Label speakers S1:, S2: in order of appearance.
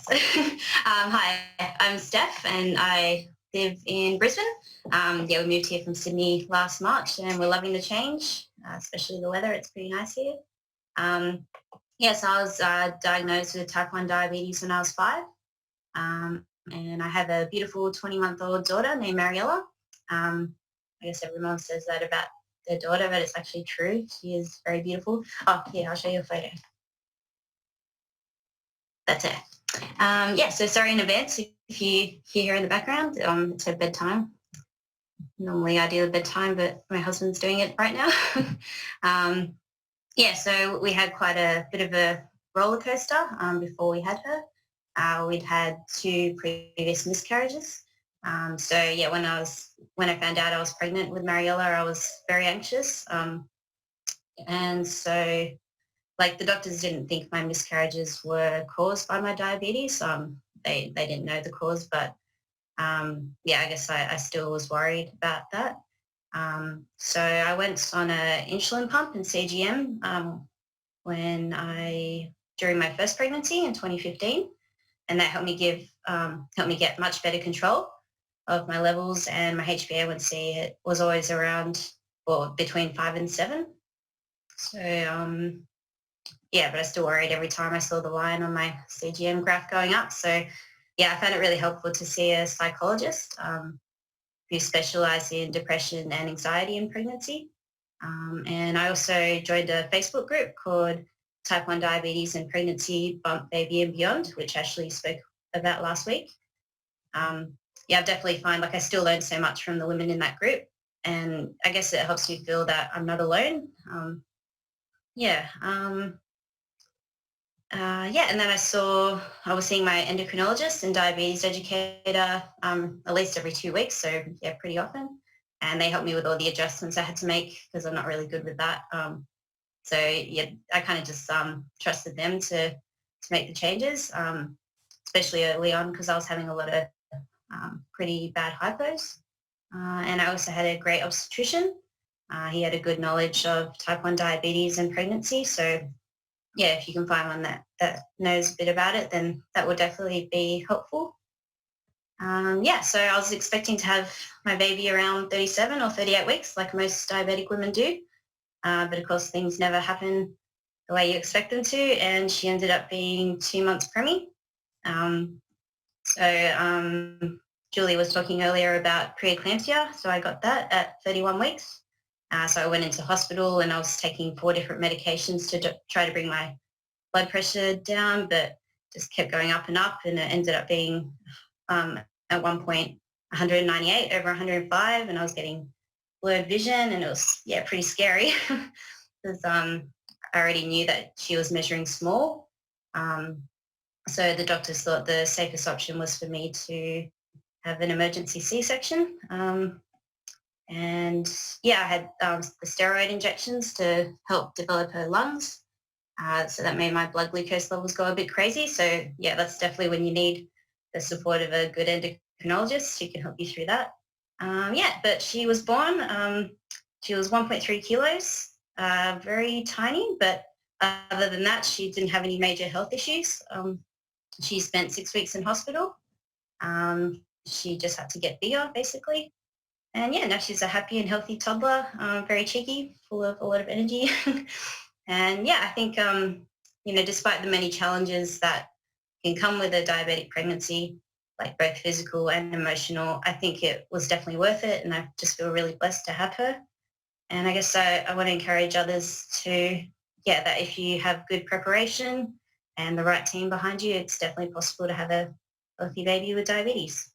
S1: Hi, I'm Steph and I live in Brisbane. Yeah, we moved here from Sydney last March and we're loving the change, especially the weather. It's pretty nice here. Um, yes, I was diagnosed with type 1 diabetes when I was 5. And I have a beautiful 20-month-old daughter named Mariella. I guess every mom says that about their daughter, but it's actually true. She is very beautiful. Oh, yeah, I'll show you a photo. That's it. Yeah, so sorry in advance if you hear her in the background. It's her bedtime. Normally I do the bedtime, but my husband's doing it right now. um, yeah, so we had quite a bit of a roller coaster before we had her. We'd had 2 previous miscarriages. So yeah, when I found out I was pregnant with Mariella, I was very anxious. And so like the doctors didn't think my miscarriages were caused by my diabetes. They didn't know the cause, but yeah, I guess I still was worried about that. So I went on a insulin pump and CGM during my first pregnancy in 2015, and that helped me get much better control of my levels, and my HbA1c it was always around or between 5 and 7. So yeah, but I still worried every time I saw the line on my CGM graph going up. So yeah, I found it really helpful to see a psychologist who specialised in depression and anxiety in pregnancy. And I also joined a Facebook group called Type 1 Diabetes and Pregnancy, Bump, Baby and Beyond, which Ashley spoke about last week. Yeah, I definitely find like I still learn so much from the women in that group. And I guess it helps me feel that I'm not alone. Yeah. Yeah, and then I was seeing my endocrinologist and diabetes educator at least every 2 weeks, so yeah, pretty often. And they helped me with all the adjustments I had to make because I'm not really good with that. So yeah, I kind of just trusted them to make the changes, especially early on because I was having a lot of pretty bad hypos. And I also had a great obstetrician. He had a good knowledge of type 1 diabetes and pregnancy, so yeah, if you can find one that knows a bit about it, then that would definitely be helpful. Yeah, so I was expecting to have my baby around 37 or 38 weeks, like most diabetic women do. But of course, things never happen the way you expect them to, and she ended up being 2 months preemie. Um, so Julie was talking earlier about preeclampsia, so I got that at 31 weeks. So I went into hospital and I was taking 4 different medications to try to bring my blood pressure down, but just kept going up and up, and it ended up being at one point 198 over 105, and I was getting blurred vision, and it was pretty scary because I already knew that she was measuring small. So the doctors thought the safest option was for me to have an emergency C-section. And yeah, I had the steroid injections to help develop her lungs. So that made my blood glucose levels go a bit crazy. So yeah, that's definitely when you need the support of a good endocrinologist who can help you through that. Yeah, but she was born. She was 1.3 kilos, very tiny, but other than that, she didn't have any major health issues. She spent 6 weeks in hospital. She just had to get bigger, basically. And yeah, now she's a happy and healthy toddler, very cheeky, full of a lot of energy. And yeah, I think, despite the many challenges that can come with a diabetic pregnancy, like both physical and emotional, I think it was definitely worth it. And I just feel really blessed to have her. And I guess I want to encourage others to, yeah, that if you have good preparation and the right team behind you, it's definitely possible to have a healthy baby with diabetes.